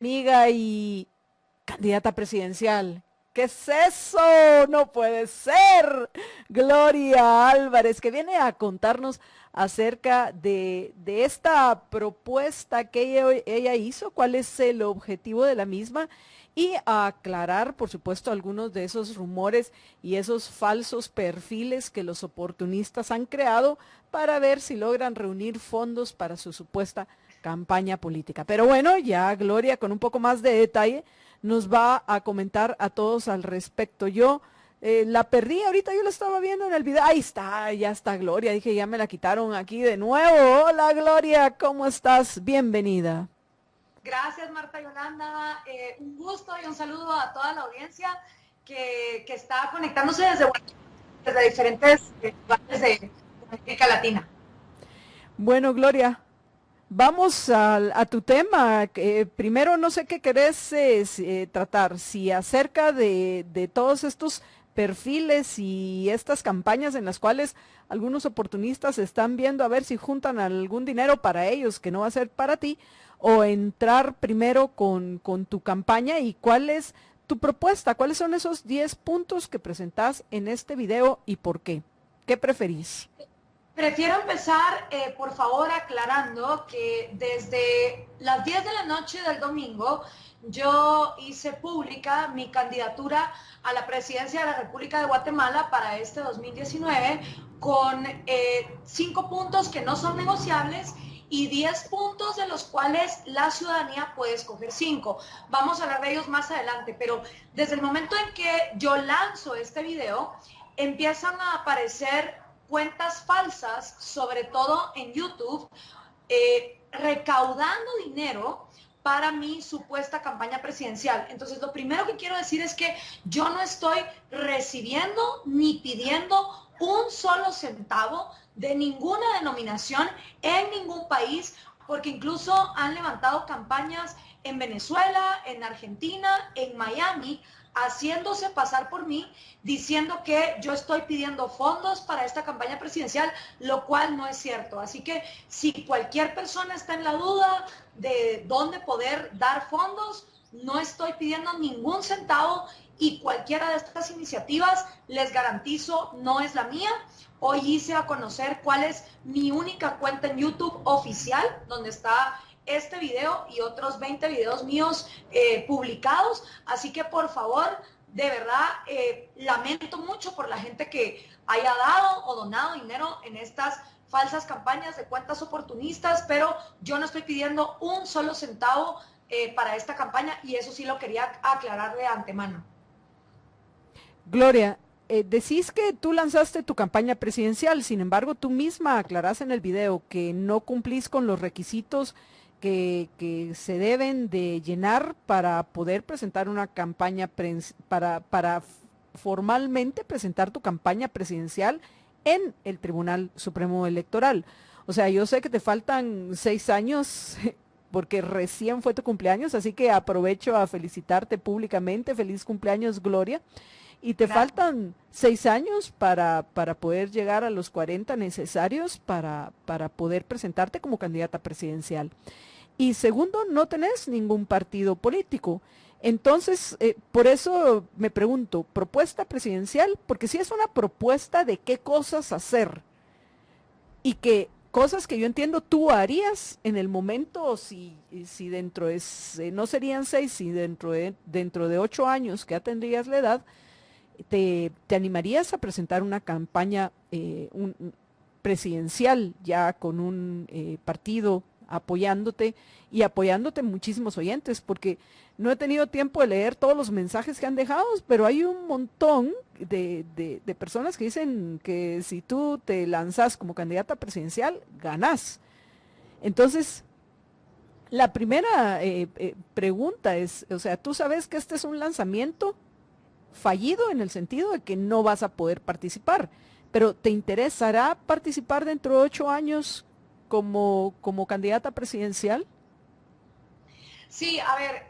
Amiga y candidata presidencial. ¿Qué es eso? No puede ser. Gloria Álvarez, que viene a contarnos acerca de esta propuesta que ella hizo, cuál es el objetivo de la misma y a aclarar, por supuesto, algunos de esos rumores y esos falsos perfiles que los oportunistas han creado para ver si logran reunir fondos para su supuesta campaña política. Pero bueno, ya Gloria con un poco más de detalle nos va a comentar a todos al respecto. Yo la perdí, ahorita yo la estaba viendo en el video. Ahí está, ya está Gloria. Dije, ya me la quitaron aquí de nuevo. Hola Gloria, ¿cómo estás? Bienvenida. Gracias, Marta Yolanda. Un gusto y un saludo a toda la audiencia que está conectándose desde diferentes lugares de América Latina. Bueno, Gloria, vamos a tu tema. Primero, no sé qué querés tratar, si acerca de todos estos perfiles y estas campañas en las cuales algunos oportunistas están viendo a ver si juntan algún dinero para ellos, que no va a ser para ti, o entrar primero con tu campaña y cuál es tu propuesta, cuáles son esos 10 puntos que presentás en este video y por qué. ¿Qué preferís? Prefiero empezar, por favor, aclarando que desde las 10 de la noche del domingo yo hice pública mi candidatura a la presidencia de la República de Guatemala para este 2019 con 5 puntos que no son negociables y 10 puntos de los cuales la ciudadanía puede escoger 5. Vamos a hablar de ellos más adelante, pero desde el momento en que yo lanzo este video, empiezan a aparecer cuentas falsas, sobre todo en YouTube, recaudando dinero para mi supuesta campaña presidencial. Entonces, lo primero que quiero decir es que yo no estoy recibiendo ni pidiendo un solo centavo de ninguna denominación en ningún país, porque incluso han levantado campañas en Venezuela, en Argentina, en Miami, haciéndose pasar por mí, diciendo que yo estoy pidiendo fondos para esta campaña presidencial, lo cual no es cierto. Así que si cualquier persona está en la duda de dónde poder dar fondos, no estoy pidiendo ningún centavo y cualquiera de estas iniciativas, les garantizo, no es la mía. Hoy hice a conocer cuál es mi única cuenta en YouTube oficial, donde está este video y otros 20 videos míos publicados, así que por favor, de verdad, lamento mucho por la gente que haya dado o donado dinero en estas falsas campañas de cuentas oportunistas, pero yo no estoy pidiendo un solo centavo para esta campaña y eso sí lo quería aclarar de antemano. Gloria, decís que tú lanzaste tu campaña presidencial, sin embargo, tú misma aclarás en el video que no cumplís con los requisitos que se deben de llenar para poder presentar una campaña, para formalmente presentar tu campaña presidencial en el Tribunal Supremo Electoral. O sea, yo sé que te faltan 6 años porque recién fue tu cumpleaños, así que aprovecho a felicitarte públicamente. Feliz cumpleaños, Gloria. Y te Gracias. faltan 6 años para poder llegar a los 40 necesarios para poder presentarte como candidata presidencial. Y segundo, no tenés ningún partido político. Entonces, por eso me pregunto, ¿propuesta presidencial? Porque si es una propuesta de qué cosas hacer y que cosas que yo entiendo tú harías en el momento, si dentro es, no serían 6, si dentro de 8 años que ya tendrías la edad, te animarías a presentar una campaña presidencial ya con un partido apoyándote y apoyándote muchísimos oyentes, porque no he tenido tiempo de leer todos los mensajes que han dejado, pero hay un montón de personas que dicen que si tú te lanzas como candidata presidencial, ganás. Entonces, la primera pregunta es, o sea, tú sabes que este es un lanzamiento fallido en el sentido de que no vas a poder participar, pero ¿te interesará participar dentro de 8 años como candidata presidencial? Sí, a ver,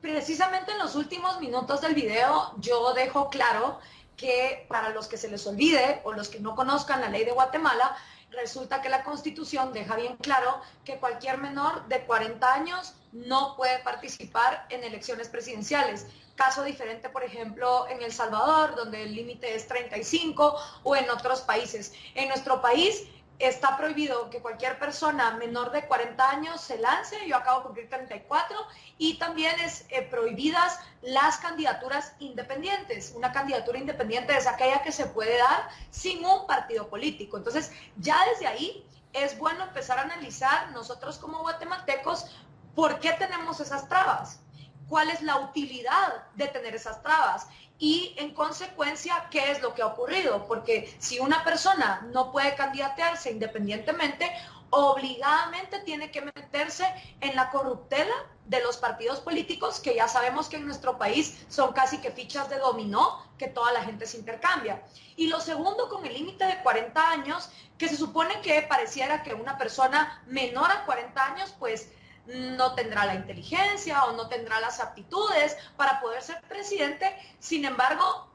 precisamente en los últimos minutos del video yo dejo claro que para los que se les olvide o los que no conozcan la ley de Guatemala, Resulta que la Constitución deja bien claro que cualquier menor de 40 años no puede participar en elecciones presidenciales. Caso diferente, por ejemplo, en El Salvador, donde el límite es 35, o en otros países. En nuestro país está prohibido que cualquier persona menor de 40 años se lance, yo acabo de cumplir 34, y también es prohibidas las candidaturas independientes. Una candidatura independiente es aquella que se puede dar sin un partido político. Entonces, ya desde ahí es bueno empezar a analizar nosotros como guatemaltecos por qué tenemos esas trabas, cuál es la utilidad de tener esas trabas y en consecuencia qué es lo que ha ocurrido, porque si una persona no puede candidatearse independientemente, obligadamente tiene que meterse en la corruptela de los partidos políticos, que ya sabemos que en nuestro país son casi que fichas de dominó, que toda la gente se intercambia. Y lo segundo, con el límite de 40 años, que se supone que pareciera que una persona menor a 40 años, pues no tendrá la inteligencia o no tendrá las aptitudes para poder ser presidente. Sin embargo,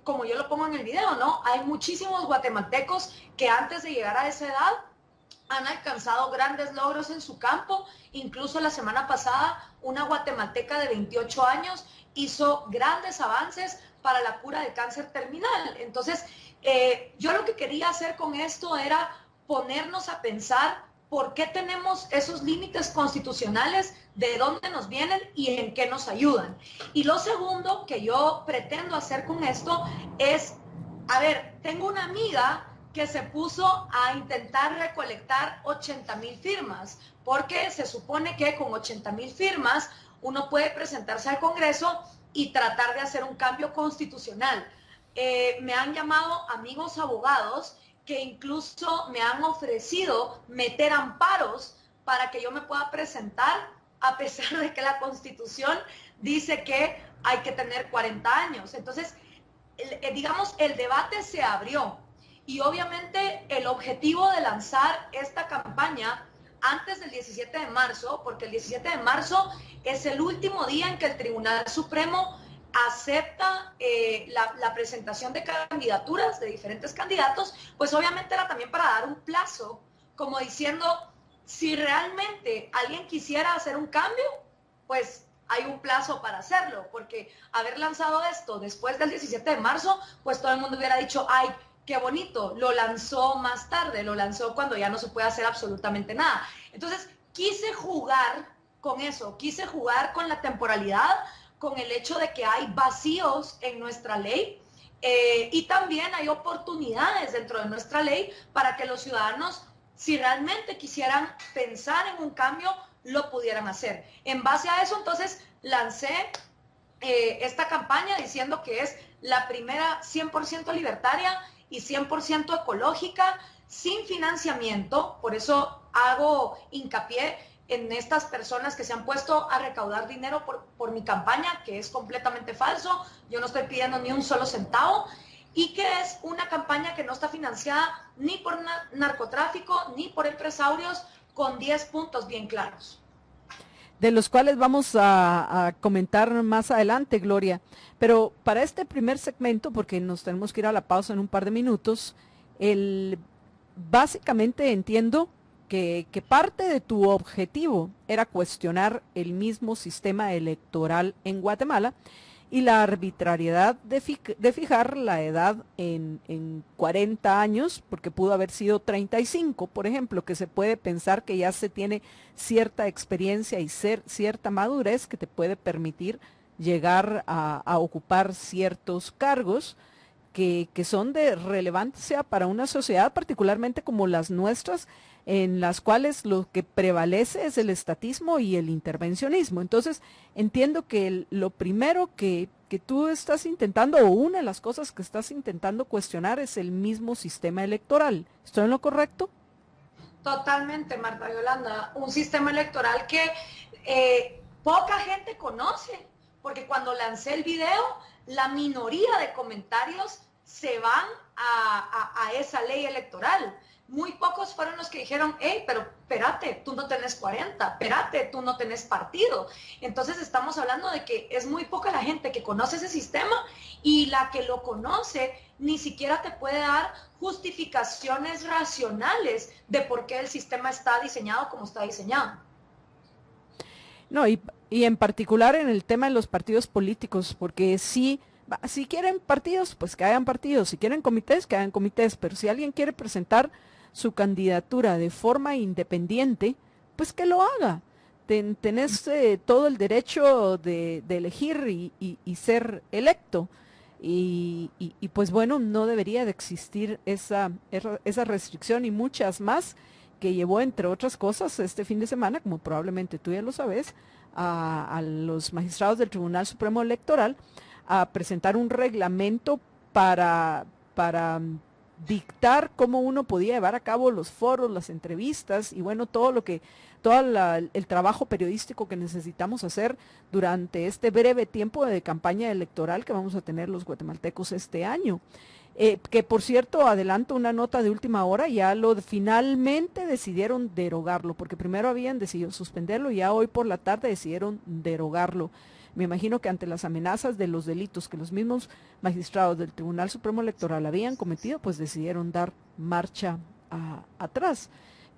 como yo lo pongo en el video, ¿no? Hay muchísimos guatemaltecos que antes de llegar a esa edad han alcanzado grandes logros en su campo. Incluso la semana pasada, una guatemalteca de 28 años hizo grandes avances para la cura del cáncer terminal. Entonces, yo lo que quería hacer con esto era ponernos a pensar por qué tenemos esos límites constitucionales, de dónde nos vienen y en qué nos ayudan. Y lo segundo que yo pretendo hacer con esto es, a ver, tengo una amiga que se puso a intentar recolectar 80,000 firmas, porque se supone que con 80,000 firmas uno puede presentarse al Congreso y tratar de hacer un cambio constitucional. Me han llamado amigos abogados que incluso me han ofrecido meter amparos para que yo me pueda presentar, a pesar de que la Constitución dice que hay que tener 40 años. Entonces, digamos, el debate se abrió y obviamente el objetivo de lanzar esta campaña antes del 17 de marzo, porque el 17 de marzo es el último día en que el Tribunal Supremo acepta la presentación de candidaturas de diferentes candidatos, pues obviamente era también para dar un plazo, como diciendo, si realmente alguien quisiera hacer un cambio, pues hay un plazo para hacerlo, porque haber lanzado esto después del 17 de marzo, pues todo el mundo hubiera dicho, ay, qué bonito, lo lanzó más tarde, lo lanzó cuando ya no se puede hacer absolutamente nada. Entonces, quise jugar con eso, quise jugar con la temporalidad, con el hecho de que hay vacíos en nuestra ley y también hay oportunidades dentro de nuestra ley para que los ciudadanos, si realmente quisieran pensar en un cambio, lo pudieran hacer. En base a eso, entonces, lancé esta campaña diciendo que es la primera 100% libertaria y 100% ecológica, sin financiamiento. Por eso hago hincapié en estas personas que se han puesto a recaudar dinero por mi campaña, que es completamente falso. Yo no estoy pidiendo ni un solo centavo, y que es una campaña que no está financiada ni por narcotráfico ni por empresarios, con 10 puntos bien claros. De los cuales vamos a comentar más adelante, Gloria. Pero para este primer segmento, porque nos tenemos que ir a la pausa en un par de minutos, básicamente entiendo que parte de tu objetivo era cuestionar el mismo sistema electoral en Guatemala y la arbitrariedad de fijar la edad en 40 años, porque pudo haber sido 35, por ejemplo, que se puede pensar que ya se tiene cierta experiencia y cierta madurez que te puede permitir llegar a ocupar ciertos cargos que son de relevancia para una sociedad, particularmente como las nuestras, en las cuales lo que prevalece es el estatismo y el intervencionismo. Entonces, entiendo que lo primero que tú estás intentando, o una de las cosas que estás intentando cuestionar, es el mismo sistema electoral. ¿Estoy en lo correcto? Totalmente, Marta Yolanda. Un sistema electoral que poca gente conoce, porque cuando lancé el video, la minoría de comentarios se van a esa ley electoral. Muy pocos fueron los que dijeron, hey, pero espérate, tú no tenés 40, espérate, tú no tenés partido. Entonces estamos hablando de que es muy poca la gente que conoce ese sistema y la que lo conoce ni siquiera te puede dar justificaciones racionales de por qué el sistema está diseñado como está diseñado. No, y en particular en el tema de los partidos políticos, porque sí, si quieren partidos, pues que hagan partidos, si quieren comités, que hagan comités, pero si alguien quiere presentar su candidatura de forma independiente, pues que lo haga. Tenés todo el derecho de elegir y ser electo. Y pues bueno, no debería de existir esa restricción y muchas más que llevó, entre otras cosas, este fin de semana, como probablemente tú ya lo sabes, a los magistrados del Tribunal Supremo Electoral a presentar un reglamento para dictar cómo uno podía llevar a cabo los foros, las entrevistas y bueno, el trabajo periodístico que necesitamos hacer durante este breve tiempo de campaña electoral que vamos a tener los guatemaltecos este año. Que por cierto, adelanto una nota de última hora, finalmente decidieron derogarlo, porque primero habían decidido suspenderlo y ya hoy por la tarde decidieron derogarlo. Me imagino que ante las amenazas de los delitos que los mismos magistrados del Tribunal Supremo Electoral habían cometido, pues decidieron dar marcha atrás.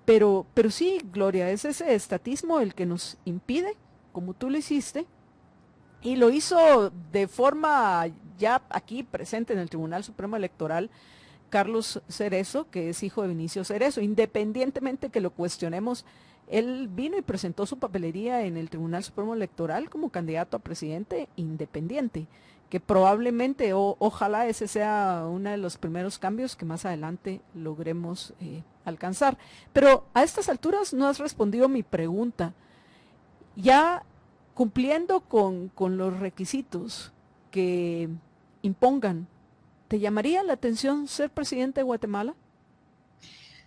Pero sí, Gloria, es ese estatismo el que nos impide, como tú lo hiciste, y lo hizo de forma ya aquí presente en el Tribunal Supremo Electoral, Carlos Cerezo, que es hijo de Vinicio Cerezo. Independientemente que lo cuestionemos, él vino y presentó su papelería en el Tribunal Supremo Electoral como candidato a presidente independiente, que probablemente, ojalá ese sea uno de los primeros cambios que más adelante logremos alcanzar. Pero a estas alturas no has respondido mi pregunta. Ya cumpliendo con los requisitos que impongan, ¿te llamaría la atención ser presidente de Guatemala?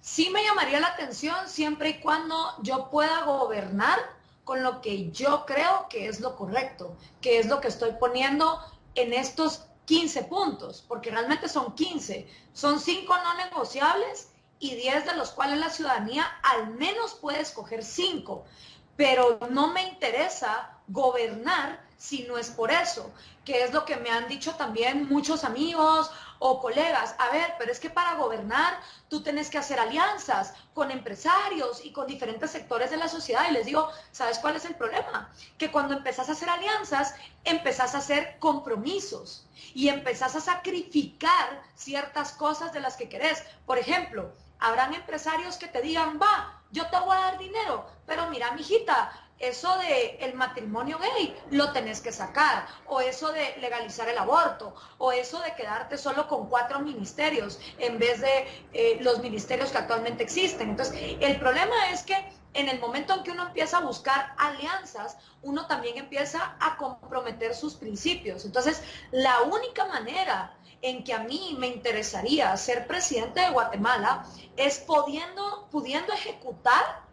Sí me llamaría la atención siempre y cuando yo pueda gobernar con lo que yo creo que es lo correcto, que es lo que estoy poniendo en estos 15 puntos, porque realmente son 15, son 5 no negociables y 10 de los cuales la ciudadanía al menos puede escoger 5, pero no me interesa gobernar si no es por eso, que es lo que me han dicho también muchos amigos o colegas. A ver, pero es que para gobernar tú tienes que hacer alianzas con empresarios y con diferentes sectores de la sociedad. Y les digo, ¿sabes cuál es el problema? Que cuando empezás a hacer alianzas, empezás a hacer compromisos y empezás a sacrificar ciertas cosas de las que querés. Por ejemplo, habrán empresarios que te digan, va, yo te voy a dar dinero, pero mira, mijita, eso de el matrimonio gay lo tenés que sacar, o eso de legalizar el aborto, o eso de quedarte solo con 4 ministerios en vez de los ministerios que actualmente existen. Entonces, el problema es que en el momento en que uno empieza a buscar alianzas, uno también empieza a comprometer sus principios. Entonces, la única manera en que a mí me interesaría ser presidente de Guatemala es pudiendo ejecutar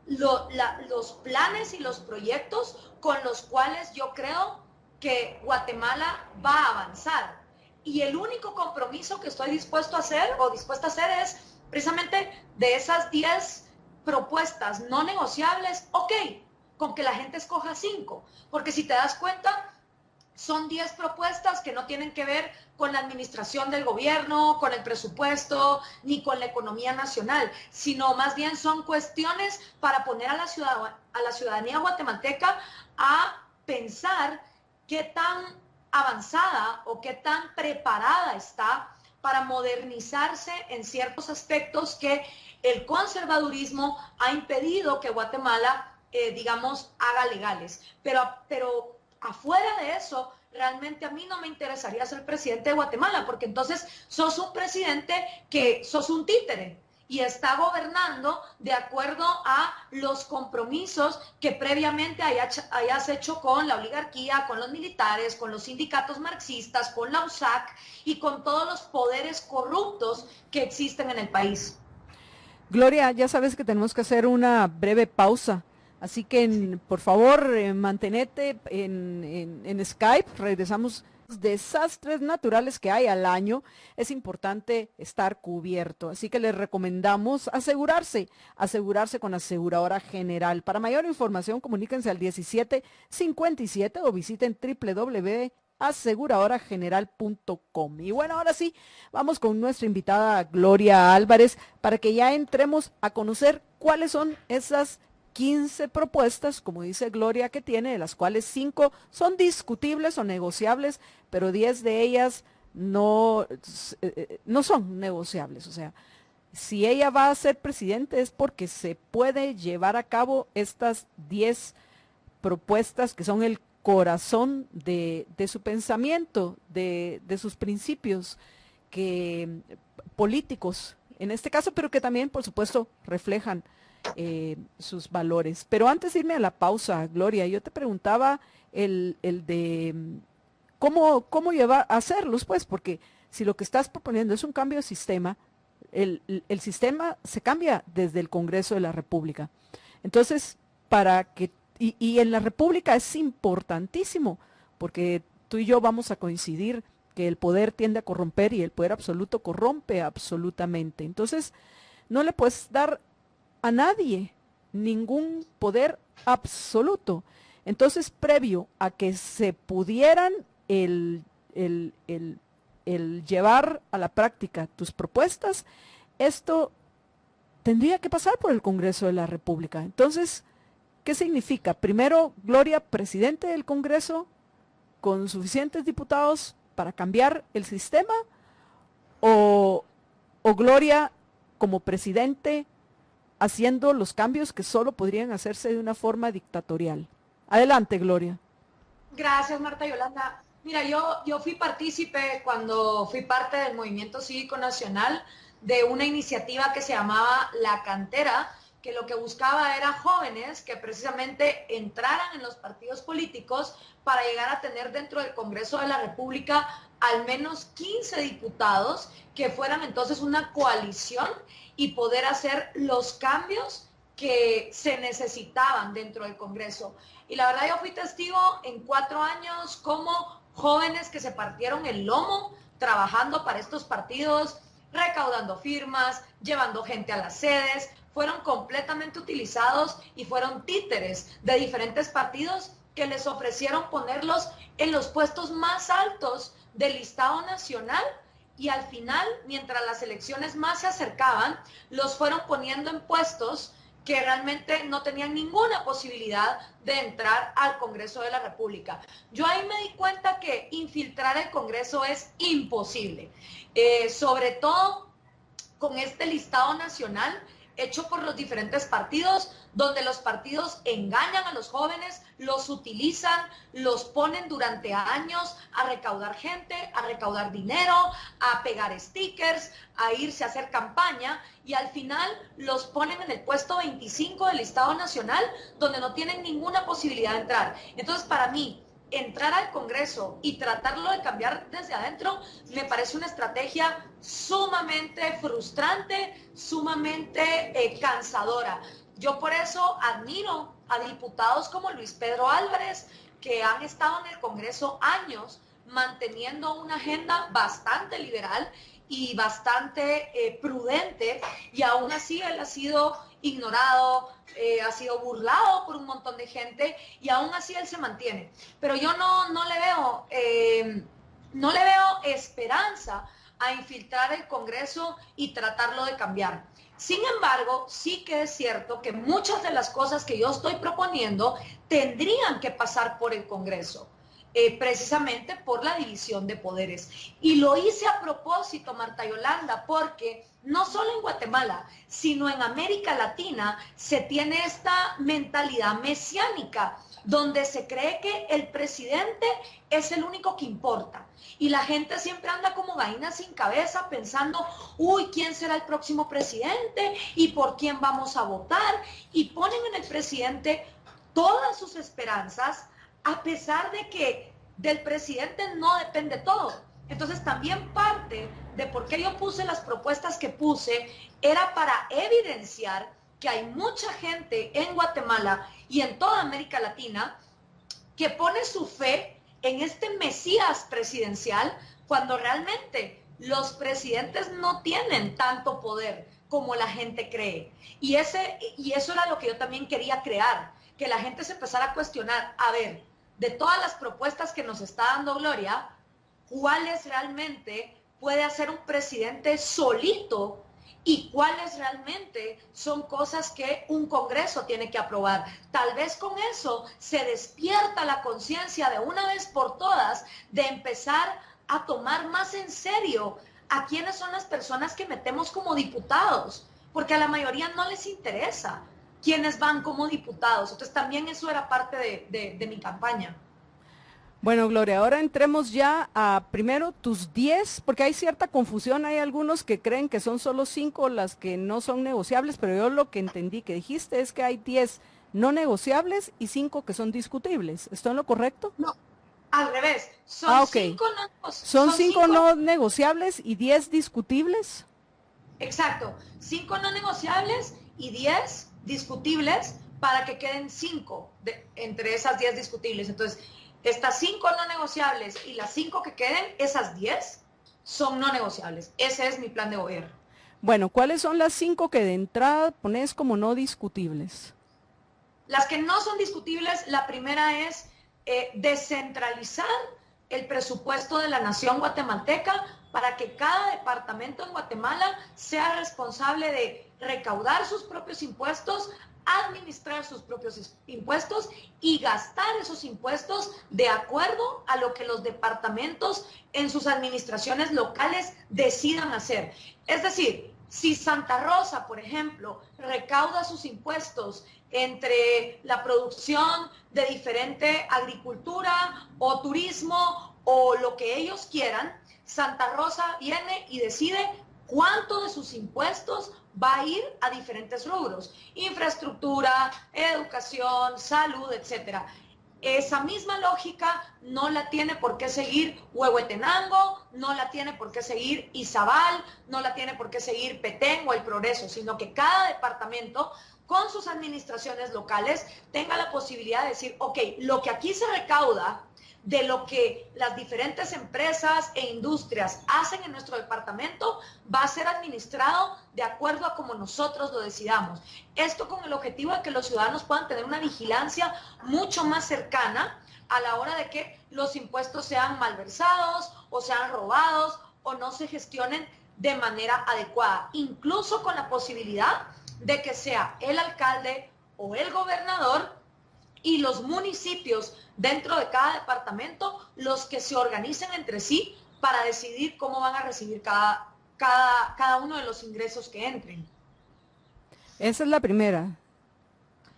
los planes y los proyectos con los cuales yo creo que Guatemala va a avanzar. Y el único compromiso que estoy dispuesto a hacer o dispuesta a hacer es precisamente de esas 10 propuestas no negociables, ok, con que la gente escoja 5. Porque si te das cuenta, son 10 propuestas que no tienen que ver con la administración del gobierno, con el presupuesto, ni con la economía nacional, sino más bien son cuestiones para poner a la ciudadanía guatemalteca a pensar qué tan avanzada o qué tan preparada está para modernizarse en ciertos aspectos que el conservadurismo ha impedido que Guatemala, digamos, haga legales. Pero afuera de eso, realmente a mí no me interesaría ser presidente de Guatemala, porque entonces sos un presidente que sos un títere y está gobernando de acuerdo a los compromisos que previamente hayas hecho con la oligarquía, con los militares, con los sindicatos marxistas, con la USAC y con todos los poderes corruptos que existen en el país. Gloria, ya sabes que tenemos que hacer una breve pausa. Así que, por favor, mantenete en Skype. Regresamos desastres naturales que hay al año, es importante estar cubierto. Así que les recomendamos asegurarse con Aseguradora General. Para mayor información, comuníquense al 1757 o visiten www.aseguradorageneral.com. Y bueno, ahora sí, vamos con nuestra invitada Gloria Álvarez para que ya entremos a conocer cuáles son esas 15 propuestas, como dice Gloria, que tiene, de las cuales 5 son discutibles o negociables, pero 10 de ellas no son negociables. O sea, si ella va a ser presidente es porque se puede llevar a cabo estas 10 propuestas que son el corazón de su pensamiento, de sus principios que, políticos en este caso, pero que también, por supuesto, reflejan sus valores. Pero antes de irme a la pausa, Gloria, yo te preguntaba el de cómo llevar a hacerlos, pues, porque si lo que estás proponiendo es un cambio de sistema, el sistema se cambia desde el Congreso de la República. Entonces, para que, y en la República es importantísimo, porque tú y yo vamos a coincidir que el poder tiende a corromper y el poder absoluto corrompe absolutamente. Entonces, no le puedes dar a nadie ningún poder absoluto. Entonces, previo a que se pudieran el, el, el llevar a la práctica tus propuestas, esto tendría que pasar por el Congreso de la República. Entonces, ¿qué significa? Primero, Gloria, presidente del Congreso, con suficientes diputados para cambiar el sistema, o Gloria como presidente haciendo los cambios que solo podrían hacerse de una forma dictatorial. Adelante, Gloria. Gracias, Marta Yolanda. Mira, yo fui partícipe cuando fui parte del Movimiento Cívico Nacional de una iniciativa que se llamaba La Cantera, que lo que buscaba era jóvenes que precisamente entraran en los partidos políticos para llegar a tener dentro del Congreso de la República al menos 15 diputados que fueran entonces una coalición y poder hacer los cambios que se necesitaban dentro del Congreso. Y la verdad yo fui testigo en 4 años como jóvenes que se partieron el lomo trabajando para estos partidos, recaudando firmas, llevando gente a las sedes, fueron completamente utilizados y fueron títeres de diferentes partidos que les ofrecieron ponerlos en los puestos más altos del listado nacional, y al final, mientras las elecciones más se acercaban, los fueron poniendo en puestos que realmente no tenían ninguna posibilidad de entrar al Congreso de la República. Yo ahí me di cuenta que infiltrar el Congreso es imposible, sobre todo con este listado nacional hecho por los diferentes partidos, donde los partidos engañan a los jóvenes, los utilizan, los ponen durante años a recaudar gente, a recaudar dinero, a pegar stickers, a irse a hacer campaña, y al final los ponen en el puesto 25 del listado nacional, donde no tienen ninguna posibilidad de entrar. Entonces, para mí, entrar al Congreso y tratarlo de cambiar desde adentro me parece una estrategia sumamente frustrante, sumamente cansadora. Yo por eso admiro a diputados como Luis Pedro Álvarez, que han estado en el Congreso años manteniendo una agenda bastante liberal y bastante prudente, y aún así él ha sido ignorado, ha sido burlado por un montón de gente, y aún así él se mantiene. Pero yo no le veo esperanza a infiltrar el Congreso y tratarlo de cambiar. Sin embargo, sí que es cierto que muchas de las cosas que yo estoy proponiendo tendrían que pasar por el Congreso. Precisamente por la división de poderes. Y lo hice a propósito, Marta Yolanda, porque no solo en Guatemala, sino en América Latina se tiene esta mentalidad mesiánica, donde se cree que el presidente es el único que importa. Y la gente siempre anda como gallina sin cabeza pensando, uy, ¿quién será el próximo presidente? ¿Y por quién vamos a votar? Y ponen en el presidente todas sus esperanzas, a pesar de que del presidente no depende todo. Entonces también parte de por qué yo puse las propuestas que puse era para evidenciar que hay mucha gente en Guatemala y en toda América Latina que pone su fe en este mesías presidencial, cuando realmente los presidentes no tienen tanto poder como la gente cree. Y eso era lo que yo también quería crear, que la gente se empezara a cuestionar, a ver, de todas las propuestas que nos está dando Gloria, ¿cuáles realmente puede hacer un presidente solito y cuáles realmente son cosas que un Congreso tiene que aprobar? Tal vez con eso se despierta la conciencia de una vez por todas de empezar a tomar más en serio a quiénes son las personas que metemos como diputados, porque a la mayoría no les interesa quiénes van como diputados. Entonces también eso era parte de mi campaña. Bueno, Gloria, ahora entremos ya a primero tus 10, porque hay cierta confusión, hay algunos que creen que son solo 5 las que no son negociables, pero yo lo que entendí que dijiste es que hay 10 no negociables y 5 que son discutibles. ¿Estoy en lo correcto? No, al revés, Ah, son ok. cinco, no, Son son 5 cinco, no negociables y 10 discutibles. exacto, 5 no negociables y 10 discutibles para que queden 5 entre esas 10 discutibles. Entonces, estas 5 no negociables y las 5 que queden, esas 10 son no negociables. Ese es mi plan de gobierno. Bueno, ¿cuáles son las 5 que de entrada pones como no discutibles? Las que no son discutibles, la primera es descentralizar el presupuesto de la nación guatemalteca para que cada departamento en Guatemala sea responsable de recaudar sus propios impuestos, administrar sus propios impuestos y gastar esos impuestos de acuerdo a lo que los departamentos en sus administraciones locales decidan hacer. Es decir, si Santa Rosa, por ejemplo, recauda sus impuestos entre la producción de diferente agricultura o turismo o lo que ellos quieran, Santa Rosa viene y decide cuánto de sus impuestos va a ir a diferentes rubros: infraestructura, educación, salud, etcétera. Esa misma lógica no la tiene por qué seguir Huehuetenango, no la tiene por qué seguir Izabal, no la tiene por qué seguir Petén o El Progreso, sino que cada departamento con sus administraciones locales tenga la posibilidad de decir, ok, lo que aquí se recauda de lo que las diferentes empresas e industrias hacen en nuestro departamento va a ser administrado de acuerdo a como nosotros lo decidamos. Esto con el objetivo de que los ciudadanos puedan tener una vigilancia mucho más cercana a la hora de que los impuestos sean malversados o sean robados o no se gestionen de manera adecuada, incluso con la posibilidad de que sea el alcalde o el gobernador y los municipios dentro de cada departamento los que se organicen entre sí para decidir cómo van a recibir cada uno de los ingresos que entren. Esa es la primera.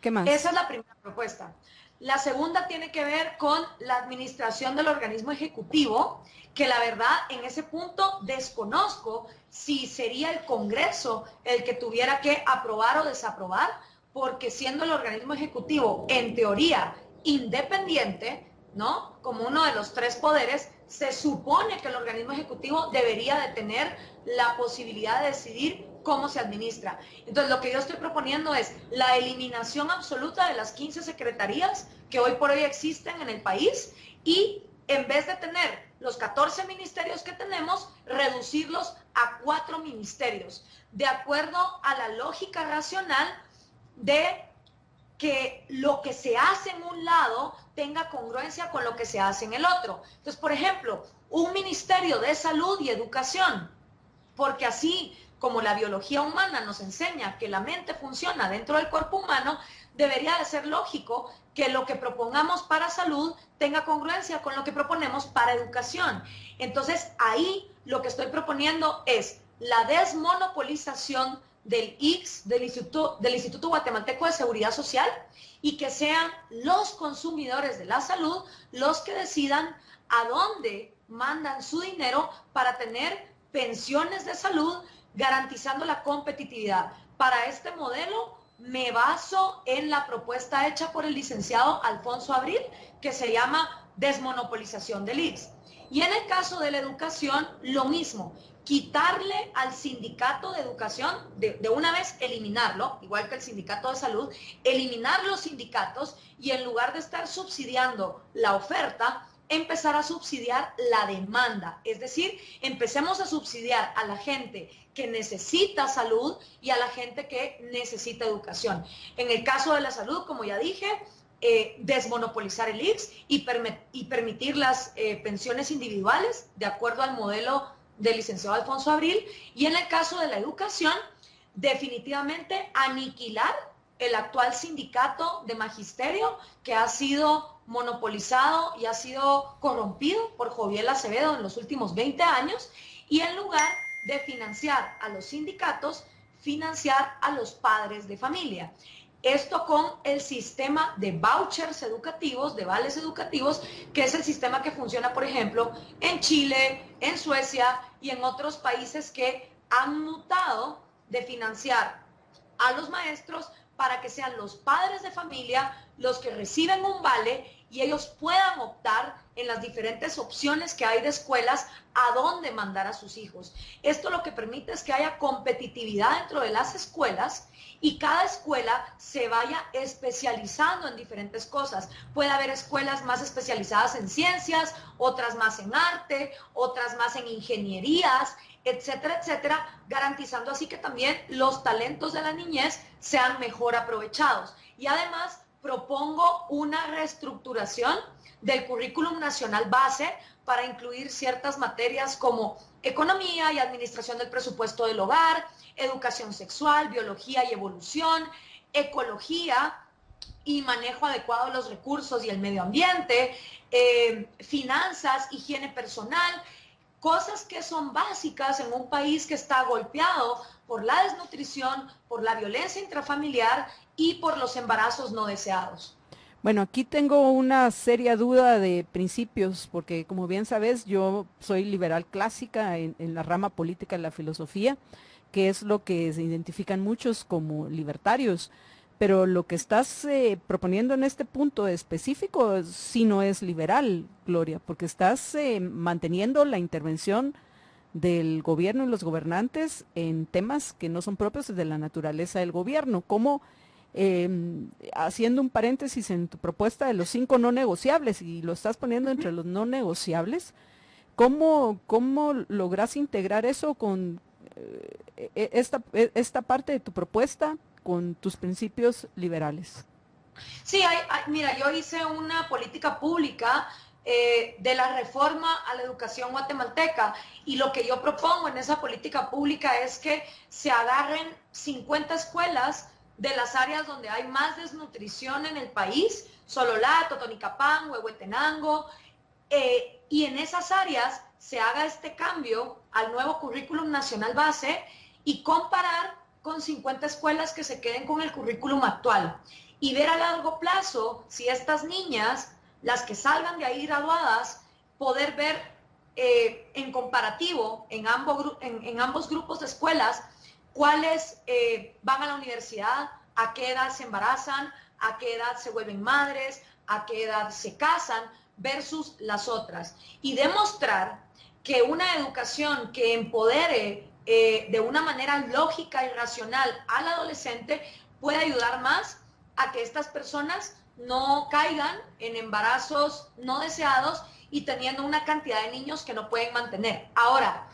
¿Qué Esa más? es la primera propuesta. La segunda tiene que ver con la administración del organismo ejecutivo, que la verdad en ese punto desconozco si sería el Congreso el que tuviera que aprobar o desaprobar, porque siendo el organismo ejecutivo en teoría independiente, ¿no? Como uno de los 3 poderes, se supone que el organismo ejecutivo debería de tener la posibilidad de decidir cómo se administra. Entonces, lo que yo estoy proponiendo es la eliminación absoluta de las 15 secretarías que hoy por hoy existen en el país y en vez de tener los 14 ministerios que tenemos, reducirlos a 4 ministerios, de acuerdo a la lógica racional de que lo que se hace en un lado tenga congruencia con lo que se hace en el otro. Entonces, por ejemplo, un ministerio de salud y educación, porque así como la biología humana nos enseña que la mente funciona dentro del cuerpo humano, debería de ser lógico que lo que propongamos para salud tenga congruencia con lo que proponemos para educación. Entonces, ahí lo que estoy proponiendo es la desmonopolización del ICS, del Instituto Guatemalteco de Seguridad Social, y que sean los consumidores de la salud los que decidan a dónde mandan su dinero para tener pensiones de salud, garantizando la competitividad. Para este modelo me baso en la propuesta hecha por el licenciado Alfonso Abril, que se llama desmonopolización del ICS. Y en el caso de la educación, lo mismo, quitarle al sindicato de educación, de una vez eliminarlo, igual que el sindicato de salud, eliminar los sindicatos y en lugar de estar subsidiando la oferta, empezar a subsidiar la demanda, es decir, empecemos a subsidiar a la gente que necesita salud y a la gente que necesita educación. En el caso de la salud, como ya dije, desmonopolizar el IMSS y permitir las pensiones individuales de acuerdo al modelo del licenciado Alfonso Abril, y en el caso de la educación, definitivamente aniquilar el actual sindicato de magisterio que ha sido monopolizado y ha sido corrompido por Joviel Acevedo en los últimos 20 años, y en lugar de financiar a los sindicatos, financiar a los padres de familia. Esto con el sistema de vouchers educativos, de vales educativos, que es el sistema que funciona, por ejemplo, en Chile, en Suecia y en otros países que han mutado de financiar a los maestros para que sean los padres de familia los que reciben un vale y ellos puedan optar en las diferentes opciones que hay de escuelas a dónde mandar a sus hijos. Esto lo que permite es que haya competitividad dentro de las escuelas y cada escuela se vaya especializando en diferentes cosas. Puede haber escuelas más especializadas en ciencias, otras más en arte, otras más en ingenierías, etcétera, etcétera, garantizando así que también los talentos de la niñez sean mejor aprovechados. Y además propongo una reestructuración del currículum nacional base para incluir ciertas materias como economía y administración del presupuesto del hogar, educación sexual, biología y evolución, ecología y manejo adecuado de los recursos y el medio ambiente, finanzas, higiene personal, cosas que son básicas en un país que está golpeado por la desnutrición, por la violencia intrafamiliar y por los embarazos no deseados. Bueno, aquí tengo una seria duda de principios, porque como bien sabes, yo soy liberal clásica en la rama política de la filosofía, que es lo que se identifican muchos como libertarios. Pero lo que estás proponiendo en este punto específico sí no es liberal, Gloria, porque estás manteniendo la intervención del gobierno y los gobernantes en temas que no son propios de la naturaleza del gobierno, como haciendo un paréntesis en tu propuesta de los 5 no negociables, y lo estás poniendo entre los no negociables. ¿Cómo logras integrar eso con esta parte de tu propuesta con tus principios liberales? Sí, mira, yo hice una política pública de la reforma a la educación guatemalteca, y lo que yo propongo en esa política pública es que se agarren 50 escuelas de las áreas donde hay más desnutrición en el país, Sololá, Totonicapán, Huehuetenango, y en esas áreas se haga este cambio al nuevo currículum nacional base y comparar con 50 escuelas que se queden con el currículum actual y ver a largo plazo si estas niñas, las que salgan de ahí graduadas, poder ver en comparativo en ambos grupos de escuelas cuáles van a la universidad, a qué edad se embarazan, a qué edad se vuelven madres, a qué edad se casan, versus las otras. Y demostrar que una educación que empodere de una manera lógica y racional al adolescente puede ayudar más a que estas personas no caigan en embarazos no deseados y teniendo una cantidad de niños que no pueden mantener. Ahora,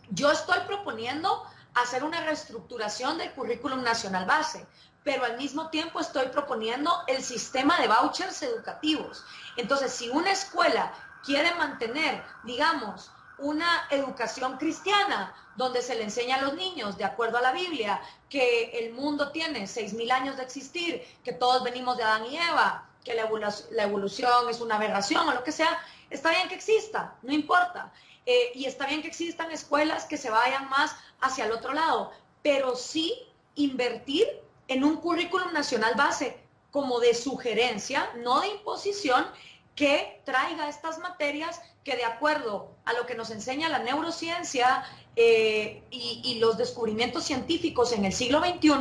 yo estoy proponiendo hacer una reestructuración del currículum nacional base, pero al mismo tiempo estoy proponiendo el sistema de vouchers educativos. Entonces, si una escuela quiere mantener, digamos, una educación cristiana, donde se le enseña a los niños, de acuerdo a la Biblia, que el mundo tiene 6,000 años de existir, que todos venimos de Adán y Eva, que la evolución es una aberración o lo que sea, está bien que exista, no importa. Y está bien que existan escuelas que se vayan más hacia el otro lado, pero sí invertir en un currículum nacional base como de sugerencia, no de imposición, que traiga estas materias que, de acuerdo a lo que nos enseña la neurociencia y los descubrimientos científicos en el siglo XXI,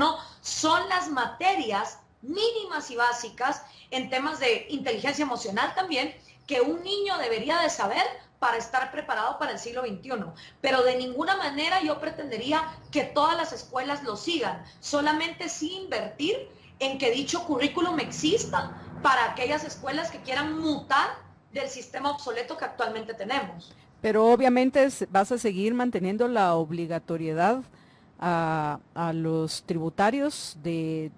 son las materias mínimas y básicas en temas de inteligencia emocional también, que un niño debería de saber para estar preparado para el siglo XXI. Pero de ninguna manera yo pretendería que todas las escuelas lo sigan, solamente sí invertir en que dicho currículum exista para aquellas escuelas que quieran mutar del sistema obsoleto que actualmente tenemos. Pero obviamente vas a seguir manteniendo la obligatoriedad a los tributarios de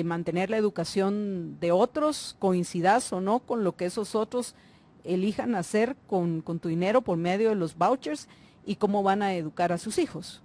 mantener la educación de otros, coincidas o no con lo que esos otros elijan hacer con tu dinero por medio de los vouchers y cómo van a educar a sus hijos.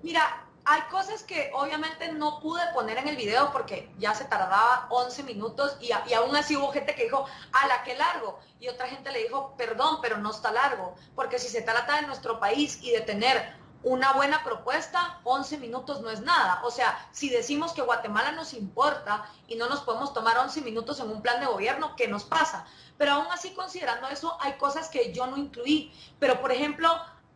Mira, hay cosas que obviamente no pude poner en el video porque ya se tardaba 11 minutos y aún así hubo gente que dijo, ¡ala, qué largo! Y otra gente le dijo, perdón, pero no está largo, porque si se trata de nuestro país y de tener una buena propuesta, 11 minutos no es nada. O sea, si decimos que Guatemala nos importa y no nos podemos tomar 11 minutos en un plan de gobierno, ¿qué nos pasa? Pero aún así, considerando eso, hay cosas que yo no incluí. Pero, por ejemplo,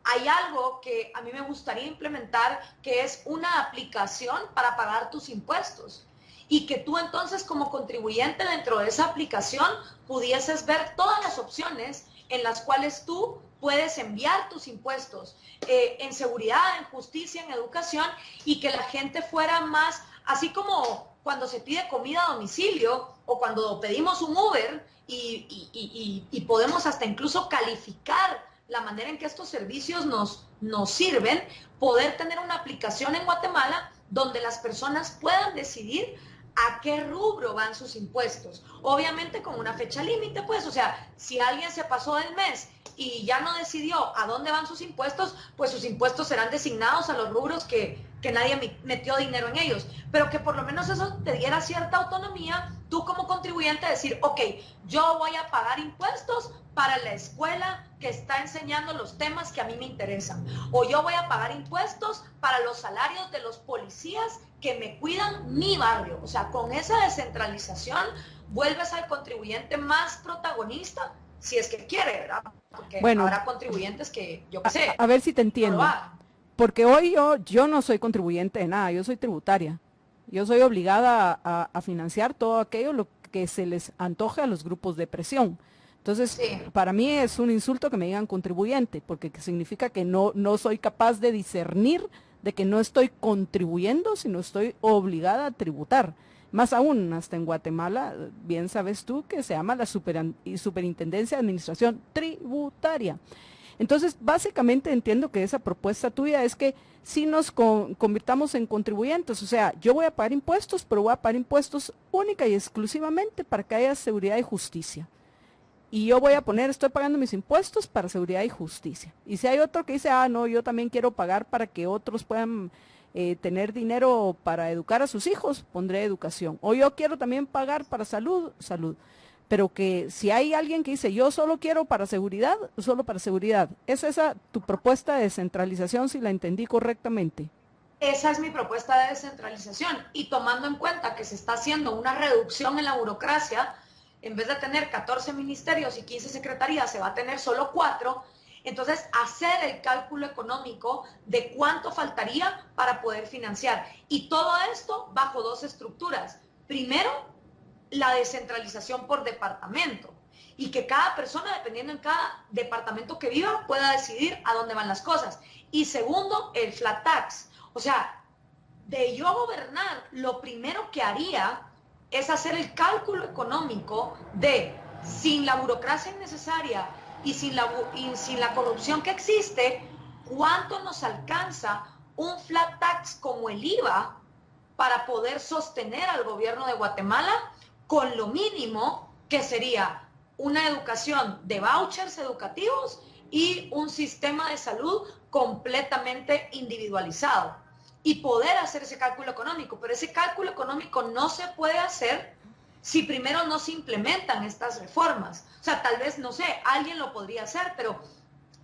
hay algo que a mí me gustaría implementar, que es una aplicación para pagar tus impuestos. Y que tú entonces como contribuyente dentro de esa aplicación pudieses ver todas las opciones en las cuales tú puedes enviar tus impuestos en seguridad, en justicia, en educación, y que la gente fuera más, así como cuando se pide comida a domicilio o cuando pedimos un Uber y podemos hasta incluso calificar la manera en que estos servicios nos sirven, poder tener una aplicación en Guatemala donde las personas puedan decidir a qué rubro van sus impuestos. Obviamente con una fecha límite, pues, o sea, si alguien se pasó del mes y ya no decidió a dónde van sus impuestos, pues sus impuestos serán designados a los rubros que nadie metió dinero en ellos. Pero que por lo menos eso te diera cierta autonomía, tú como contribuyente decir, ok, yo voy a pagar impuestos para la escuela que está enseñando los temas que a mí me interesan. O yo voy a pagar impuestos para los salarios de los policías que me cuidan mi barrio. O sea, con esa descentralización vuelves al contribuyente más protagonista, si es que quiere, ¿verdad? Porque Bueno, habrá contribuyentes que, yo qué sé, a ver si te entiendo. No lo hagan. Porque hoy yo no soy contribuyente de nada, yo soy tributaria. Yo soy obligada a financiar todo aquello lo que se les antoje a los grupos de presión. Entonces, Sí. para mí es un insulto que me digan contribuyente, porque significa que no soy capaz de discernir de que no estoy contribuyendo, sino estoy obligada a tributar. Más aún, hasta en Guatemala, bien sabes tú que se llama la Superintendencia de Administración Tributaria. Entonces, básicamente entiendo que esa propuesta tuya es que si nos convirtamos en contribuyentes, o sea, yo voy a pagar impuestos, pero voy a pagar impuestos única y exclusivamente para que haya seguridad y justicia. Y yo voy a poner, estoy pagando mis impuestos para seguridad y justicia. Y si hay otro que dice, no, yo también quiero pagar para que otros puedan tener dinero para educar a sus hijos, pondré educación. O yo quiero también pagar para salud, salud. Pero que si hay alguien que dice, yo solo quiero para seguridad, solo para seguridad. ¿Es esa tu propuesta de descentralización, si la entendí correctamente? Esa es mi propuesta de descentralización. Y tomando en cuenta que se está haciendo una reducción en la burocracia, en vez de tener 14 ministerios y 15 secretarías, se va a tener solo 4. Entonces, hacer el cálculo económico de cuánto faltaría para poder financiar. Y todo esto bajo 2 estructuras. Primero, la descentralización por departamento. Y que cada persona, dependiendo en cada departamento que viva, pueda decidir a dónde van las cosas. Y segundo, el flat tax. O sea, de yo gobernar, lo primero que haría es hacer el cálculo económico de, sin la burocracia innecesaria y sin la corrupción que existe, cuánto nos alcanza un flat tax como el IVA para poder sostener al gobierno de Guatemala con lo mínimo que sería una educación de vouchers educativos y un sistema de salud completamente individualizado. Y poder hacer ese cálculo económico, pero ese cálculo económico no se puede hacer si primero no se implementan estas reformas. O sea, tal vez, no sé, alguien lo podría hacer, pero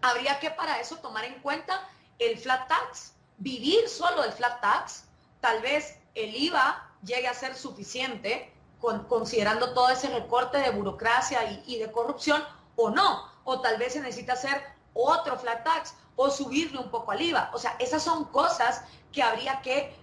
habría que para eso tomar en cuenta el flat tax, vivir solo del flat tax, tal vez el IVA llegue a ser suficiente considerando todo ese recorte de burocracia y de corrupción, o no, o tal vez se necesita hacer otro flat tax o subirle un poco al IVA. O sea, esas son cosas que habría que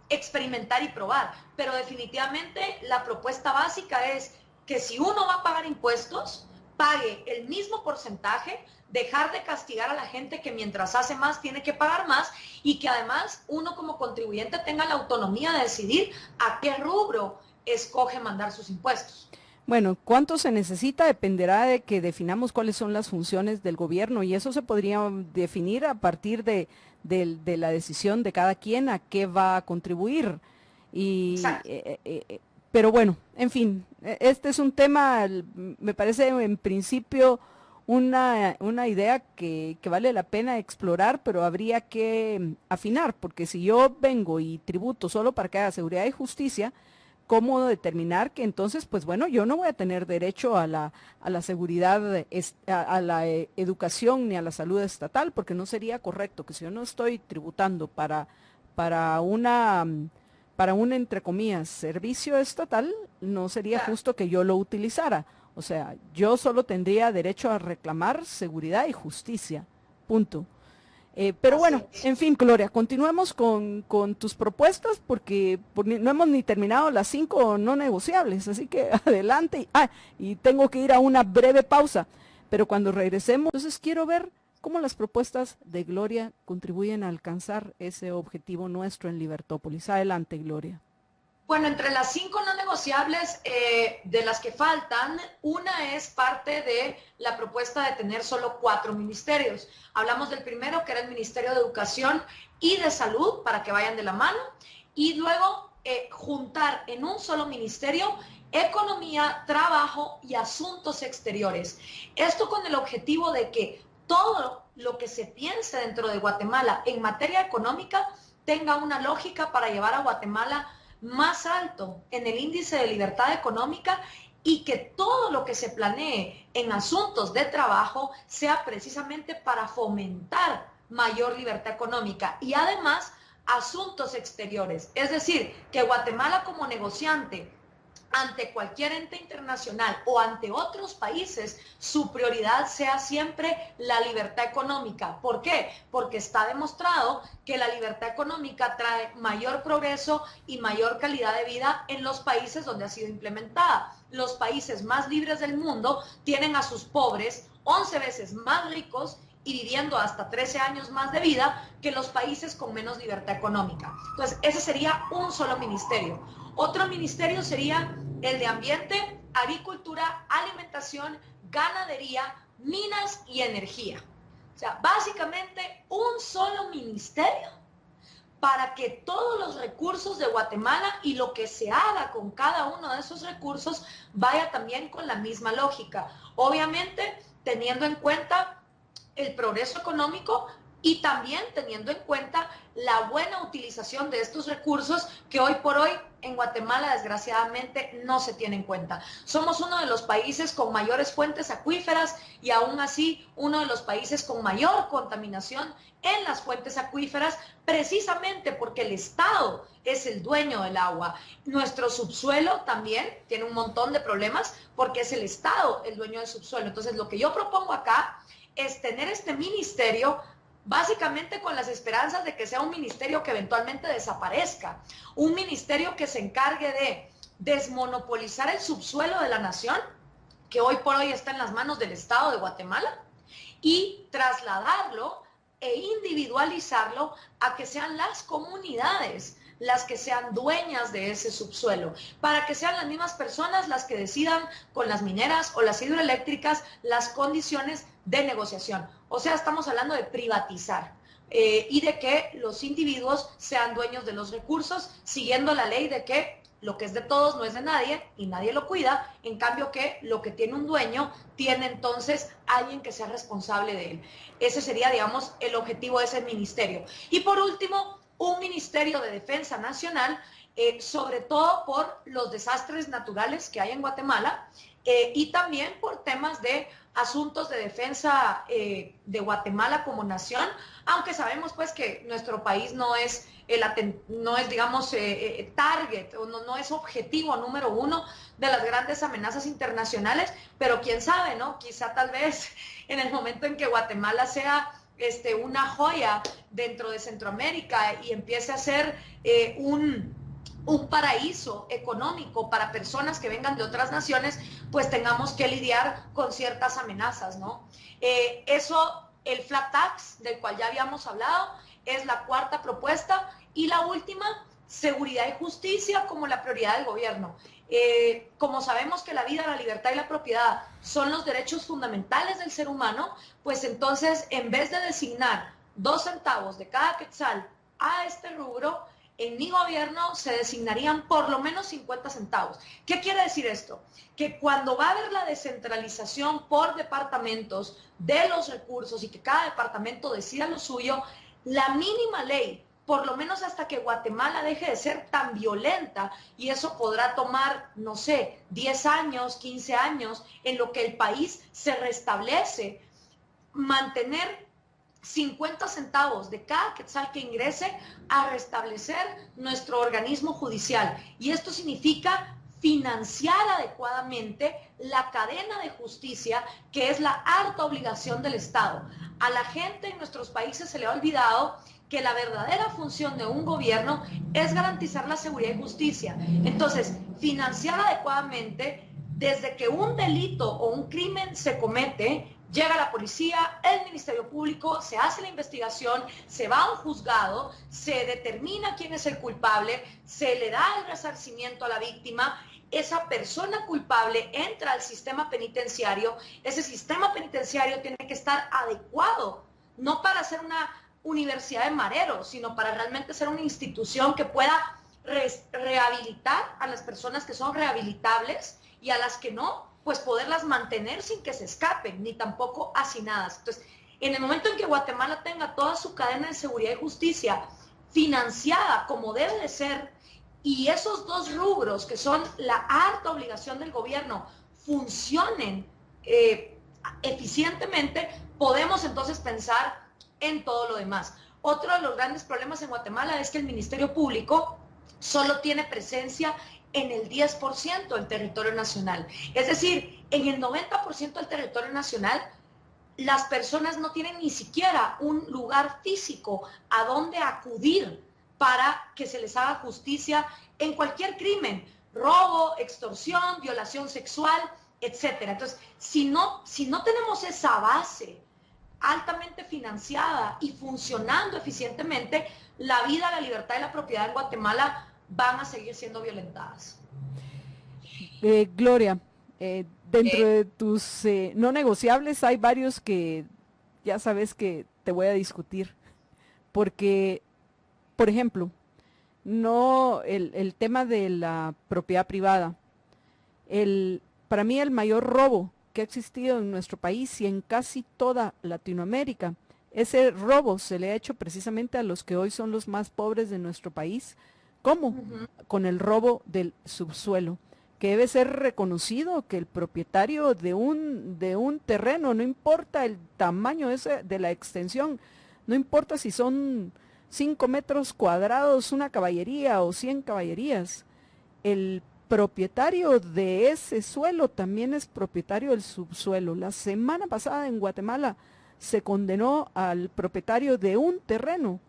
experimentar y probar. Pero definitivamente la propuesta básica es que si uno va a pagar impuestos, pague el mismo porcentaje, dejar de castigar a la gente que mientras hace más tiene que pagar más, y que además uno como contribuyente tenga la autonomía de decidir a qué rubro escoge mandar sus impuestos. Bueno, cuánto se necesita dependerá de que definamos cuáles son las funciones del gobierno y eso se podría definir a partir de la decisión de cada quien a qué va a contribuir. Y, Exacto. pero bueno, en fin, este es un tema, me parece en principio una idea que vale la pena explorar, pero habría que afinar, porque si yo vengo y tributo solo para que haya seguridad y justicia, ¿cómo determinar que entonces, pues bueno, yo no voy a tener derecho a la seguridad, a la educación ni a la salud estatal, porque no sería correcto que si yo no estoy tributando para una, para un, entre comillas, servicio estatal, no sería Claro. justo que yo lo utilizara. O sea, yo solo tendría derecho a reclamar seguridad y justicia. Punto. Pero Así bueno, es. en fin, Gloria, continuemos con tus propuestas porque no hemos ni terminado las 5 no negociables, así que adelante. Y tengo que ir a una breve pausa, pero cuando regresemos, entonces quiero ver cómo las propuestas de Gloria contribuyen a alcanzar ese objetivo nuestro en Libertópolis. Adelante, Gloria. Bueno, entre las 5 no negociables de las que faltan, una es parte de la propuesta de tener solo 4 ministerios. Hablamos del primero, que era el Ministerio de Educación y de Salud, para que vayan de la mano, y luego juntar en un solo ministerio Economía, Trabajo y Asuntos Exteriores. Esto con el objetivo de que todo lo que se piense dentro de Guatemala en materia económica tenga una lógica para llevar a Guatemala más alto en el índice de libertad económica y que todo lo que se planee en asuntos de trabajo sea precisamente para fomentar mayor libertad económica y además asuntos exteriores. Es decir, que Guatemala como negociante ante cualquier ente internacional o ante otros países, su prioridad sea siempre la libertad económica. ¿Por qué? Porque está demostrado que la libertad económica trae mayor progreso y mayor calidad de vida en los países donde ha sido implementada. Los países más libres del mundo tienen a sus pobres 11 veces más ricos y viviendo hasta 13 años más de vida que los países con menos libertad económica. Entonces, ese sería un solo ministerio. Otro ministerio sería el de Ambiente, Agricultura, Alimentación, Ganadería, Minas y Energía. O sea, básicamente un solo ministerio para que todos los recursos de Guatemala y lo que se haga con cada uno de esos recursos vaya también con la misma lógica. Obviamente, teniendo en cuenta el progreso económico y también teniendo en cuenta la buena utilización de estos recursos que hoy por hoy en Guatemala desgraciadamente no se tiene en cuenta. Somos uno de los países con mayores fuentes acuíferas y aún así uno de los países con mayor contaminación en las fuentes acuíferas, precisamente porque el Estado es el dueño del agua. Nuestro subsuelo también tiene un montón de problemas porque es el Estado el dueño del subsuelo. Entonces, lo que yo propongo acá es tener este ministerio básicamente con las esperanzas de que sea un ministerio que eventualmente desaparezca, un ministerio que se encargue de desmonopolizar el subsuelo de la nación, que hoy por hoy está en las manos del Estado de Guatemala, y trasladarlo e individualizarlo a que sean las comunidades las que sean dueñas de ese subsuelo, para que sean las mismas personas las que decidan con las mineras o las hidroeléctricas las condiciones de negociación. O sea, estamos hablando de privatizar y de que los individuos sean dueños de los recursos, siguiendo la ley de que lo que es de todos no es de nadie y nadie lo cuida, en cambio que lo que tiene un dueño tiene entonces alguien que sea responsable de él. Ese sería, digamos, el objetivo de ese ministerio. Y por último, un Ministerio de Defensa Nacional, sobre todo por los desastres naturales que hay en Guatemala y también por temas de asuntos de defensa de Guatemala como nación, aunque sabemos pues que nuestro país no es, no es digamos, target o no es objetivo número uno de las grandes amenazas internacionales, pero quién sabe, ¿no? Quizá tal vez en el momento en que Guatemala sea una joya dentro de Centroamérica y empiece a ser un paraíso económico para personas que vengan de otras naciones, pues tengamos que lidiar con ciertas amenazas, ¿no? Eso, el flat tax, del cual ya habíamos hablado, es la cuarta propuesta. Y la última, seguridad y justicia como la prioridad del gobierno. Como sabemos que la vida, la libertad y la propiedad son los derechos fundamentales del ser humano, pues entonces en vez de designar 2 centavos de cada quetzal a este rubro, en mi gobierno se designarían por lo menos 50 centavos. ¿Qué quiere decir esto? Que cuando va a haber la descentralización por departamentos de los recursos y que cada departamento decida lo suyo, la mínima ley, por lo menos hasta que Guatemala deje de ser tan violenta, y eso podrá tomar, no sé, 10 años, 15 años, en lo que el país se restablece, mantener 50 centavos de cada quetzal que ingrese a restablecer nuestro organismo judicial. Y esto significa financiar adecuadamente la cadena de justicia, que es la harta obligación del Estado. A la gente en nuestros países se le ha olvidado que la verdadera función de un gobierno es garantizar la seguridad y justicia. Entonces, financiar adecuadamente, desde que un delito o un crimen se comete, llega la policía, el Ministerio Público, se hace la investigación, se va a un juzgado, se determina quién es el culpable, se le da el resarcimiento a la víctima, esa persona culpable entra al sistema penitenciario, ese sistema penitenciario tiene que estar adecuado, no para ser una universidad de mareros, sino para realmente ser una institución que pueda rehabilitar a las personas que son rehabilitables, y a las que no, pues poderlas mantener sin que se escapen, ni tampoco hacinadas. Entonces, en el momento en que Guatemala tenga toda su cadena de seguridad y justicia financiada como debe de ser, y esos 2 rubros que son la harta obligación del gobierno funcionen eficientemente, podemos entonces pensar en todo lo demás. Otro de los grandes problemas en Guatemala es que el Ministerio Público solo tiene presencia en el 10% del territorio nacional. Es decir, en el 90% del territorio nacional, las personas no tienen ni siquiera un lugar físico a donde acudir para que se les haga justicia en cualquier crimen, robo, extorsión, violación sexual, etcétera. Entonces, si no tenemos esa base altamente financiada y funcionando eficientemente, la vida, la libertad y la propiedad en Guatemala van a seguir siendo violentadas. Gloria, dentro de tus no negociables hay varios que ya sabes que te voy a discutir, porque, por ejemplo, no el tema de la propiedad privada, para mí el mayor robo que ha existido en nuestro país y en casi toda Latinoamérica, ese robo se le ha hecho precisamente a los que hoy son los más pobres de nuestro país. ¿Cómo? Con el robo del subsuelo, que debe ser reconocido, que el propietario de un terreno, no importa el tamaño de la extensión, no importa si son 5 metros cuadrados una caballería o 100 caballerías, el propietario de ese suelo también es propietario del subsuelo. La semana pasada en Guatemala se condenó al propietario de un terreno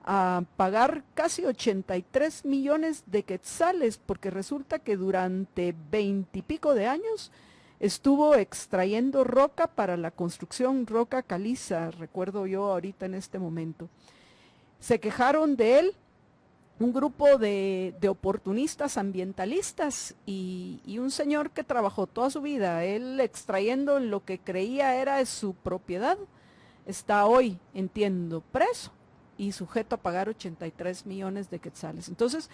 a pagar casi 83 millones de quetzales, porque resulta que durante 20 y pico de años estuvo extrayendo roca para la construcción, roca caliza, recuerdo yo ahorita en este momento. Se quejaron de él un grupo de oportunistas ambientalistas y un señor que trabajó toda su vida, él extrayendo lo que creía era su propiedad, está hoy, entiendo, preso y sujeto a pagar 83 millones de quetzales. Entonces,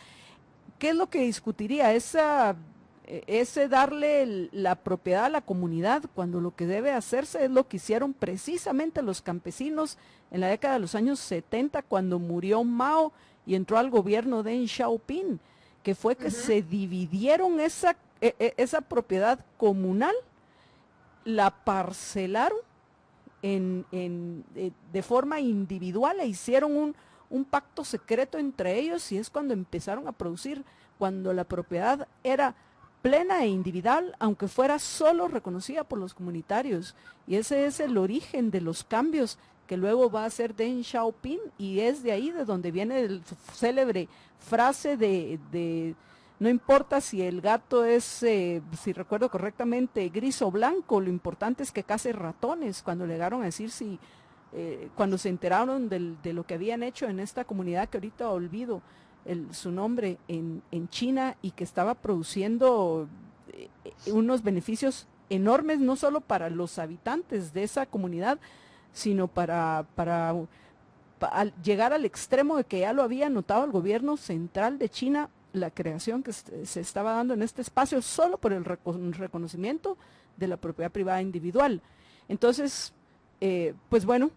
¿qué es lo que discutiría? Ese darle la propiedad a la comunidad, cuando lo que debe hacerse es lo que hicieron precisamente los campesinos en la década de los años 70, cuando murió Mao y entró al gobierno de Deng Xiaoping, que fue que se dividieron esa propiedad comunal, la parcelaron de forma individual e hicieron un pacto secreto entre ellos, y es cuando empezaron a producir, cuando la propiedad era plena e individual, aunque fuera solo reconocida por los comunitarios. Y ese es el origen de los cambios que luego va a hacer Deng Xiaoping, y es de ahí de donde viene el célebre frase de no importa si el gato es, si recuerdo correctamente, gris o blanco, lo importante es que case ratones, cuando llegaron a decir cuando se enteraron de lo que habían hecho en esta comunidad que ahorita olvido, su nombre en China y que estaba produciendo unos beneficios enormes, no solo para los habitantes de esa comunidad, sino al llegar al extremo de que ya lo había notado el gobierno central de China, la creación que se estaba dando en este espacio solo por el reconocimiento de la propiedad privada individual. Entonces, pues bueno,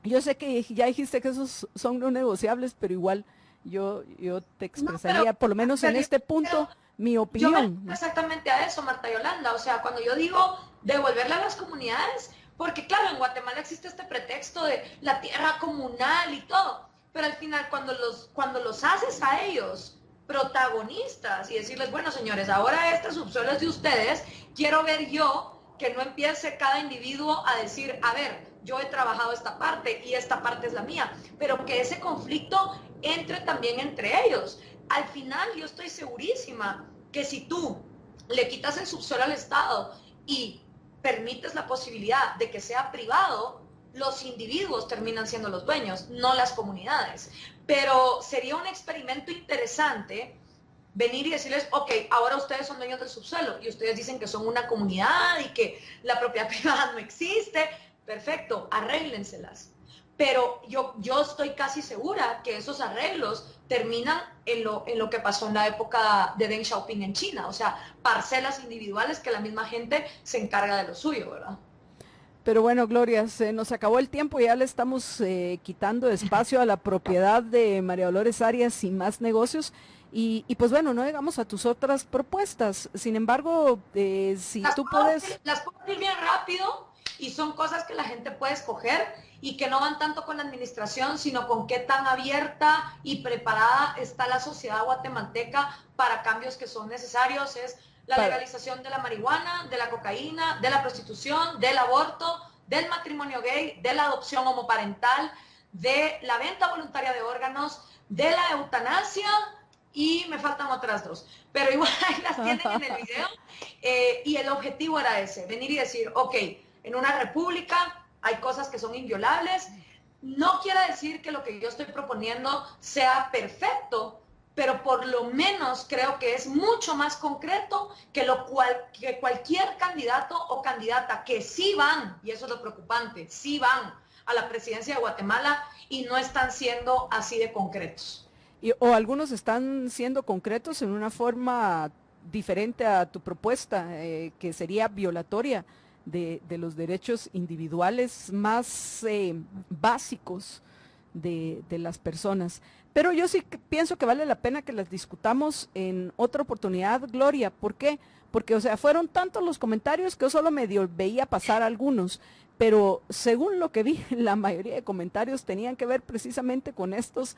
yo sé que ya dijiste que esos son no negociables, pero igual yo te expresaría, por lo menos en este punto, mi opinión. Yo me refiero exactamente a eso, Marta Yolanda. O sea, cuando yo digo devolverle a las comunidades, porque claro, en Guatemala existe este pretexto de la tierra comunal y todo, pero al final cuando los haces a ellos protagonistas y decirles, bueno señores, ahora este subsuelo es de ustedes, quiero ver yo que no empiece cada individuo a decir, a ver, yo he trabajado esta parte y esta parte es la mía, pero que ese conflicto entre también entre ellos. Al final yo estoy segurísima que si tú le quitas el subsuelo al Estado y permites la posibilidad de que sea privado, los individuos terminan siendo los dueños, no las comunidades. Pero sería un experimento interesante venir y decirles, ok, ahora ustedes son dueños del subsuelo y ustedes dicen que son una comunidad y que la propiedad privada no existe. Perfecto, arréglenselas. Pero yo estoy casi segura que esos arreglos terminan en lo que pasó en la época de Deng Xiaoping en China, o sea, parcelas individuales que la misma gente se encarga de lo suyo, ¿verdad? Pero bueno, Gloria, se nos acabó el tiempo y ya le estamos quitando espacio a la propiedad de María Dolores Arias y Más Negocios. Y pues bueno, no llegamos a tus otras propuestas. Sin embargo, si tú puedes... Las puedo decir bien rápido y son cosas que la gente puede escoger y que no van tanto con la administración, sino con qué tan abierta y preparada está la sociedad guatemalteca para cambios que son necesarios. Es la legalización de la marihuana, de la cocaína, de la prostitución, del aborto, del matrimonio gay, de la adopción homoparental, de la venta voluntaria de órganos, de la eutanasia y me faltan otras dos. Pero igual las tienen en el video y el objetivo era ese, venir y decir, ok, en una república hay cosas que son inviolables. No quiere decir que lo que yo estoy proponiendo sea perfecto, pero por lo menos creo que es mucho más concreto que que cualquier candidato o candidata que sí van, y eso es lo preocupante, sí van a la presidencia de Guatemala y no están siendo así de concretos. O algunos están siendo concretos en una forma diferente a tu propuesta, que sería violatoria de los derechos individuales más básicos de las personas. Pero yo sí pienso que vale la pena que las discutamos en otra oportunidad, Gloria. ¿Por qué? Porque, o sea, fueron tantos los comentarios que yo solo medio veía pasar algunos, pero según lo que vi, la mayoría de comentarios tenían que ver precisamente con estas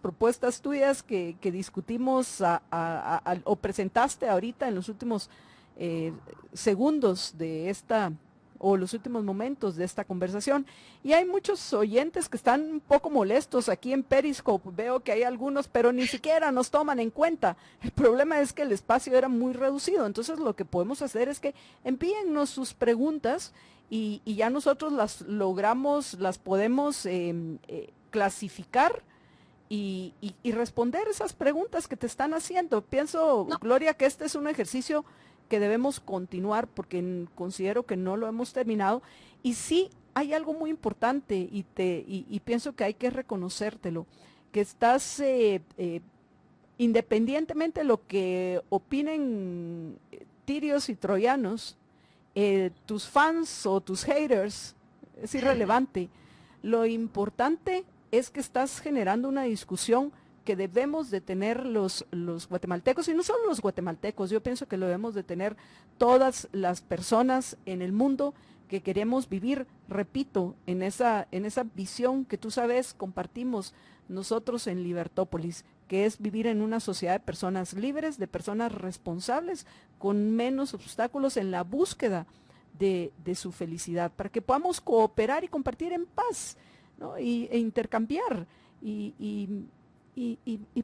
propuestas tuyas que discutimos o presentaste ahorita en los últimos segundos de esta o los últimos momentos de esta conversación. Y hay muchos oyentes que están un poco molestos aquí en Periscope. Veo que hay algunos, pero ni siquiera nos toman en cuenta. El problema es que el espacio era muy reducido. Entonces lo que podemos hacer es que envíennos sus preguntas y ya nosotros las podemos clasificar y responder esas preguntas que te están haciendo. Pienso, no, Gloria, que este es un ejercicio que debemos continuar porque considero que no lo hemos terminado. Y sí hay algo muy importante y pienso que hay que reconocértelo, que estás, independientemente de lo que opinen tirios y troyanos, tus fans o tus haters, es irrelevante. Lo importante es que estás generando una discusión que debemos de tener los guatemaltecos, y no solo los guatemaltecos, yo pienso que lo debemos de tener todas las personas en el mundo que queremos vivir, repito, en esa visión que tú sabes compartimos nosotros en Libertópolis, que es vivir en una sociedad de personas libres, de personas responsables, con menos obstáculos en la búsqueda de su felicidad, para que podamos cooperar y compartir en paz, ¿no? e intercambiar y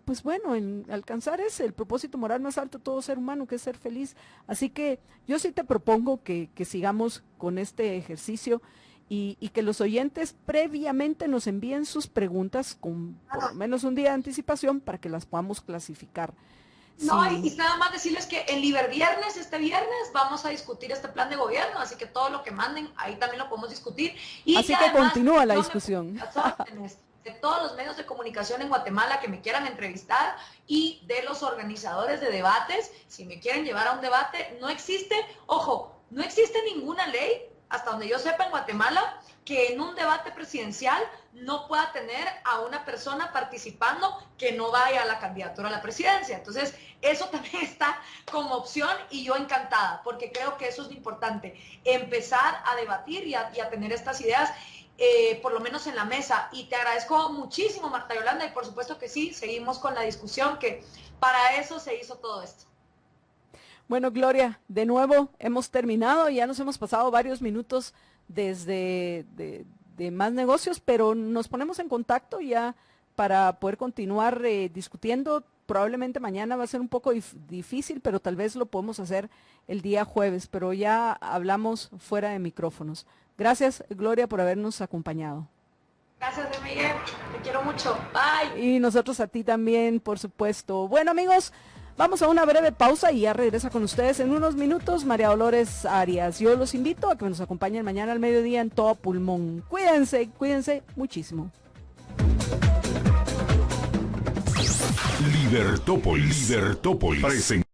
pues bueno, en alcanzar el propósito moral más alto de todo ser humano, que es ser feliz. Así que yo sí te propongo que sigamos con este ejercicio y que los oyentes previamente nos envíen sus preguntas con por lo menos un día de anticipación para que las podamos clasificar. No, Sí. y nada más decirles que en Liberviernes, este viernes, vamos a discutir este plan de gobierno, así que todo lo que manden, ahí también lo podemos discutir. Y Así que además, continúa la yo discusión. las órdenes de todos los medios de comunicación en Guatemala que me quieran entrevistar y de los organizadores de debates, si me quieren llevar a un debate, no existe, ojo, no existe ninguna ley, hasta donde yo sepa en Guatemala, que en un debate presidencial no pueda tener a una persona participando que no vaya a la candidatura a la presidencia. Entonces, eso también está como opción y yo encantada, porque creo que eso es lo importante, empezar a debatir y a tener estas ideas, por lo menos en la mesa. Y te agradezco muchísimo, Marta Yolanda, y por supuesto que sí, seguimos con la discusión, que para eso se hizo todo esto. Bueno, Gloria, de nuevo hemos terminado, ya nos hemos pasado varios minutos desde de más negocios, pero nos ponemos en contacto ya para poder continuar discutiendo. Probablemente mañana va a ser un poco difícil, pero tal vez lo podemos hacer el día jueves, pero ya hablamos fuera de micrófonos. Gracias, Gloria, por habernos acompañado. Gracias, Miguel, te quiero mucho. Bye. Y nosotros a ti también, por supuesto. Bueno, amigos, vamos a una breve pausa y ya regresa con ustedes en unos minutos María Dolores Arias. Yo los invito a que nos acompañen mañana al mediodía en Todo Pulmón. Cuídense, cuídense muchísimo. Libertópolis.